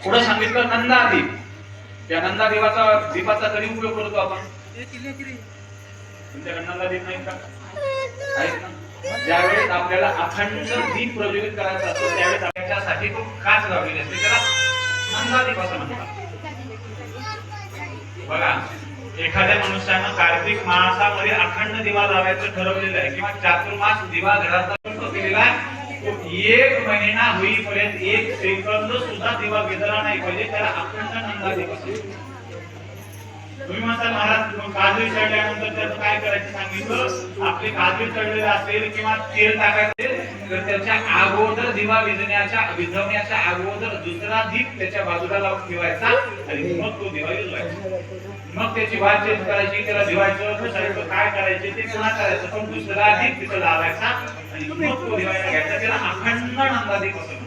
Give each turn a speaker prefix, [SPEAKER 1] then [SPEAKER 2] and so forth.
[SPEAKER 1] पुढे सांगितलं नंदादीप. त्या नंदादीपाचा दीपाचा कधी उपयोग करतो आपण? तुमच्याकडे नंदादीप नाही का? आहेत ना? ज्यावेळेस आपल्याला अखंड दीप प्रज्वलित करायचा असतो त्यावेळेस त्याच्यासाठी खूप खास लावलेली असते, त्याला नंदादीप असं म्हणतात. बघा, एखाद्या मनुष्यानं कार्तिक मासामध्ये अखंड दिवा लावायचं ठरवलेलं आहे किंवा चातुर्मास दिवा घराचा केलेला आहे, तो 1 महिना होईपर्यंत 1 सेकंद सुद्धा दिवा विझला नाही पाहिजे, त्याला अखंड नंदादीप असतो. तुम्ही म्हणता महाराज काजळी चढल्यानंतर त्याचं काय करायचं सांगितलं? आपली काजळी चढलेली असेल किंवा तेल टाकायचं तर त्याच्या अगोदर दिवा विझवण्याच्या अगोदर दुसरा दीप त्याच्या बाजूला लावून ठेवायचा आणि मग तो दिवा विझवायचा. मग त्याची वाट चेंज करायची, त्याला दिवायचं पुसायचं, काय करायचे ते पुन्हा करायचं, पण दुसरा दीप तिथं लावायचा आणि मग तो दिवायला घ्यायचा, त्याला अखंड नंदादीप असं